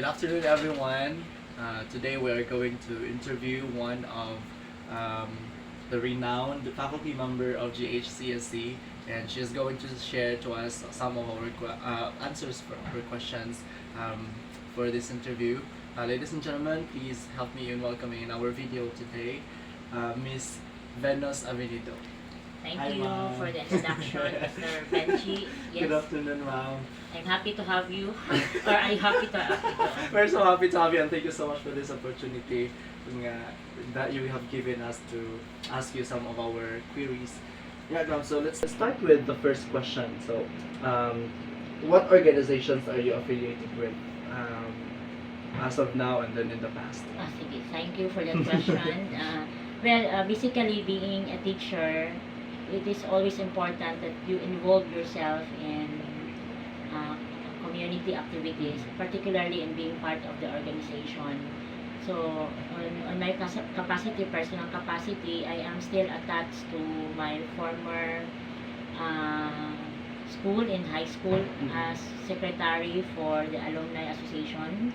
afternoon, everyone. Today we are going to interview one of um, the renowned faculty member of GHCSC, and she is going to share to us some of our answers for our questions for this interview. Ladies and gentlemen, please help me in welcoming in our video today, Miss Venus Avenido. Thank Hi, you ma'am. for the introduction, Mr. Benji. Good Yes, afternoon, ma'am. I'm happy to have you. Or I'm happy to have you. We're so happy to have you, and thank you so much for this opportunity that you have given us to ask you some of our queries. Yeah, ma'am, so let's start with the first question. So, what organizations are you affiliated with as of now and then in the past? Sige, thank you for that question. Basically, being a teacher, it is always important that you involve yourself in community activities, particularly in being part of the organization. So, on my capacity, personal capacity, I am still attached to my former school in high school as secretary for the Alumni Association,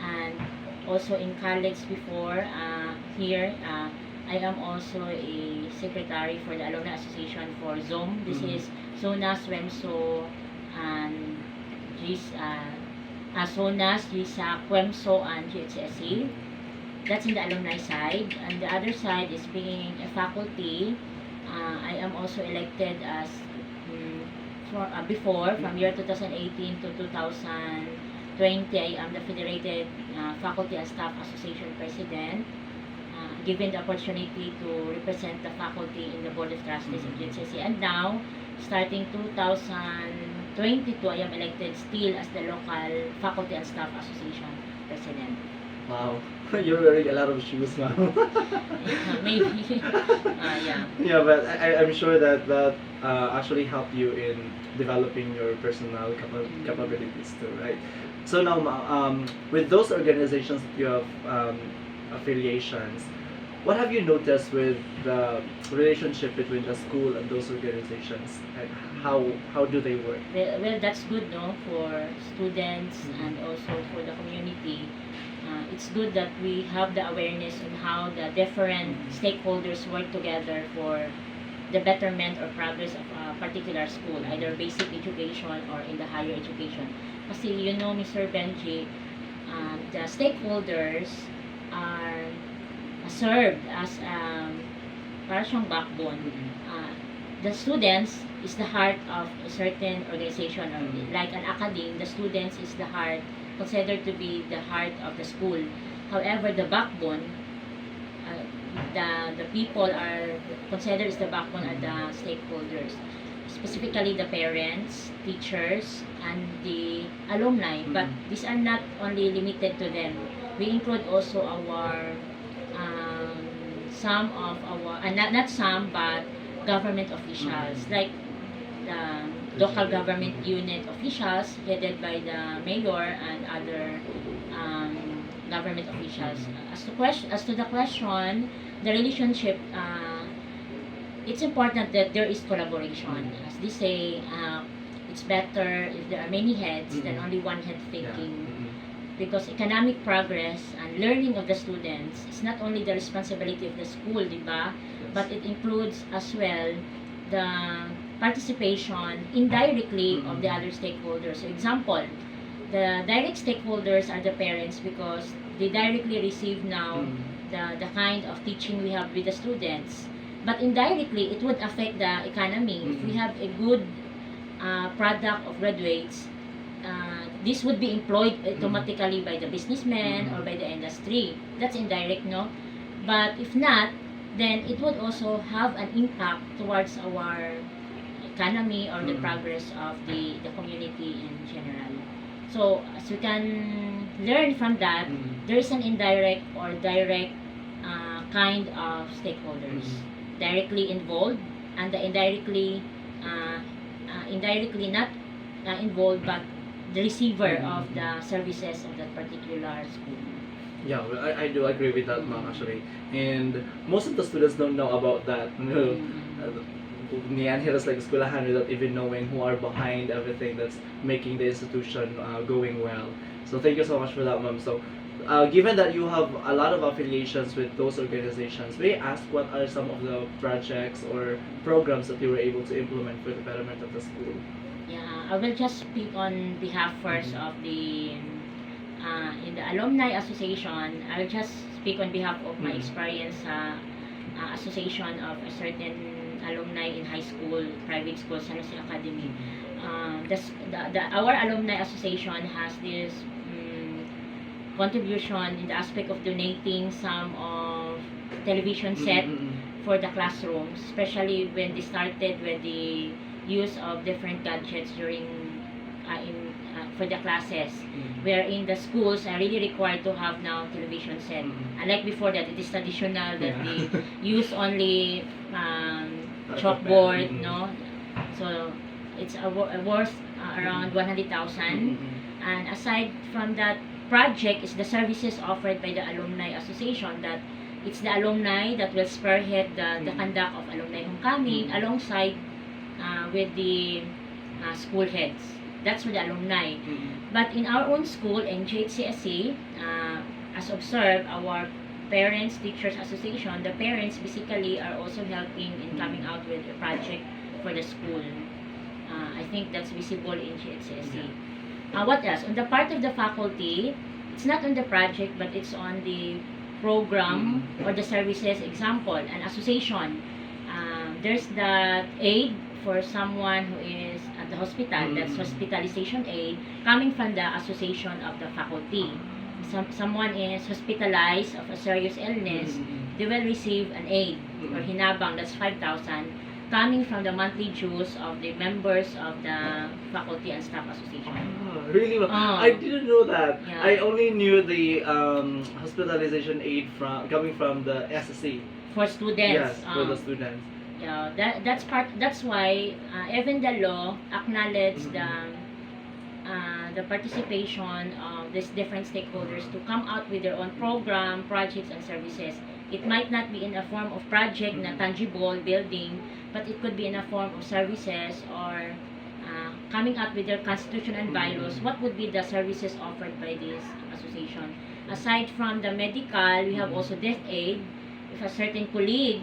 and also in college before here. I am also a secretary for the Alumni Association for ZOM. This is Zona, Swemso, and Zonas, GISA, Quemso, and GHSC. That's in the alumni side. And the other side is being a faculty. I am also elected as before, from year 2018 to 2020, I am the Federated Faculty and Staff Association President. Given the opportunity to represent the faculty in the Board of Trustees of GHSC. And now, starting 2022, I am elected still as the local Faculty and Staff Association President. Wow, you're wearing a lot of shoes, ma'am. Maybe. Yeah. Yeah, but I'm sure that actually helped you in developing your personal capabilities too, right? So now, with those organizations that you have affiliations, what have you noticed with the relationship between the school and those organizations, and how do they work? Well, that's good, no, for students and also for the community. It's good that we have the awareness on how the different stakeholders work together for the betterment or progress of a particular school, either basic education or in the higher education. Kasi you know, Mr. Benji, the stakeholders are served as para siyang backbone. The students is the heart of a certain organization, or like an academe, the students is the heart, considered to be the heart of the school. However, the backbone, the people are considered as the backbone of the stakeholders, specifically the parents, teachers, and the alumni. But these are not only limited to them. We include also our some of our not some, but government officials, like the local government unit officials headed by the mayor and other government officials. As to the question, the relationship, it's important that there is collaboration. As they say, it's better if there are many heads than only one head thinking. Because economic progress and learning of the students is not only the responsibility of the school, diba? Yes. But it includes as well the participation indirectly of the other stakeholders. So example, the direct stakeholders are the parents, because they directly receive now the kind of teaching we have with the students. But indirectly, it would affect the economy. If we have a good product of graduates, this would be employed automatically by the businessmen or by the industry. That's indirect, no? But if not, then it would also have an impact towards our economy or the progress of the community in general. So, as we can learn from that, there is an indirect or direct kind of stakeholders directly involved, and the indirectly not involved, but the receiver of the services of that particular school. Yeah, well, I do agree with that, ma'am, actually. And most of the students don't know about that. niyan hiras like eskwelahan without even knowing who are behind everything that's making the institution going well. So thank you so much for that, ma'am. So given that you have a lot of affiliations with those organizations, may I ask what are some of the projects or programs that you were able to implement for the betterment of the school? Yeah, I will just speak on behalf first of the in the alumni association. I will just speak on behalf of my experience sa association of a certain alumni in high school, private school, San Jose Academy. Our alumni association has this contribution in the aspect of donating some of television set for the classrooms, especially when they started with the use of different gadgets during for the classes, wherein the schools are really required to have now television set. Unlike before that, it is traditional that they use only chalkboard, no? So it's worth around 100,000. And aside from that project is the services offered by the alumni association, that it's the alumni that will spearhead the conduct of alumni homecoming alongside with the school heads. That's for the alumni. But in our own school, in GHCSC, as observed, our Parents Teachers Association, the parents basically are also helping in coming out with a project for the school. I think that's visible in GHCSC. What else? On the part of the faculty, it's not on the project, but it's on the program or the services. Example, an association. There's the aid for someone who is at the hospital, that's hospitalization aid, coming from the association of the faculty. Someone is hospitalized of a serious illness, they will receive an aid or hinabang, that's 5,000, coming from the monthly dues of the members of the faculty and staff association. Really? I didn't know that. Yeah. I only knew the hospitalization aid coming from the SSC. For students. Yes, for the students. Yeah, that's why even the law acknowledge the participation of these different stakeholders to come out with their own program, projects, and services. It might not be in a form of project na tangible building, but it could be in a form of services or coming out with their constitution and bylaws. What would be the services offered by this association? Aside from the medical, we have also death aid. If a certain colleague,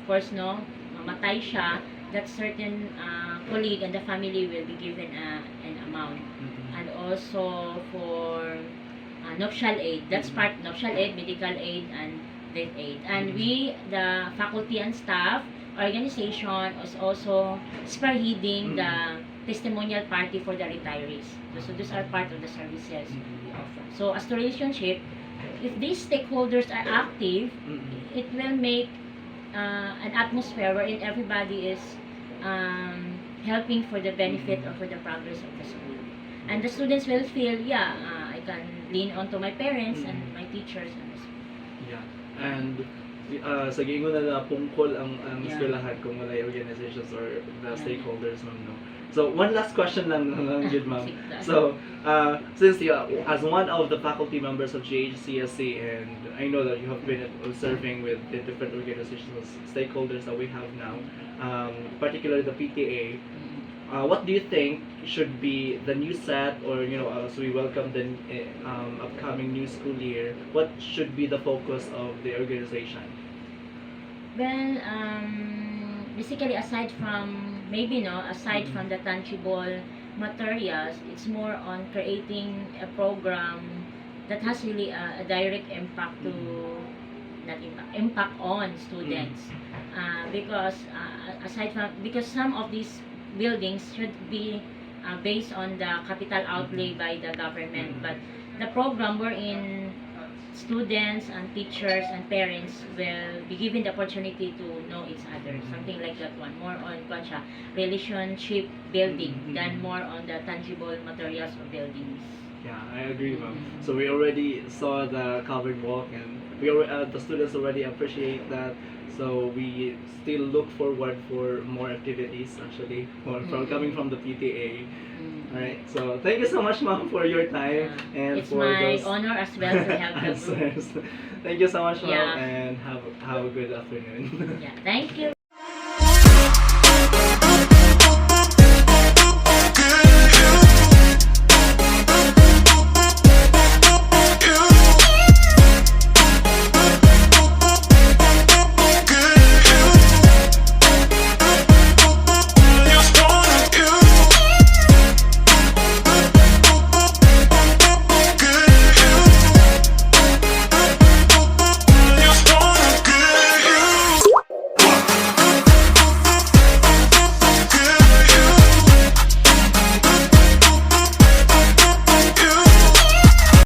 of course, no, mamatay siya, that certain colleague and the family will be given an amount. And also for nuptial aid, that's part nuptial aid, medical aid, and death aid. And we, the faculty and staff organization, is also spearheading the testimonial party for the retirees. So these are part of the services we offer. So as to relationship, if these stakeholders are active, it will make an atmosphere wherein everybody is helping for the benefit or for the progress of the school. And the students will feel, I can lean on to my parents and my teachers and the school. Yeah. And sa gingon na pungkol ang eskwelahan kung wala organizations or the stakeholders, ma'am, no? So one last question lang good, ma'am. So since you as one of the faculty members of GHCSC, and I know that you have been serving with the different organizations, stakeholders that we have now, particularly the PTA, what do you think should be the new set, or as we welcome the upcoming new school year, what should be the focus of the organization? Well, basically aside from from the tangible materials, it's more on creating a program that has really a direct impact to impact on students. Because because some of these buildings should be based on the capital outlay by the government, but the program wherein students and teachers and parents will be given the opportunity to know each other, something like that one, more on relationship building than more on the tangible materials of buildings. Yeah, I agree, ma'am. So we already saw the covered walk, and the students already appreciate that. So we still look forward for more activities, actually, coming from the PTA. Alright, so thank you so much, ma'am, for your time and it's for my those honor as well to help the group. answers. Thank you so much, ma'am, Yeah. and have a good afternoon. Yeah, thank you.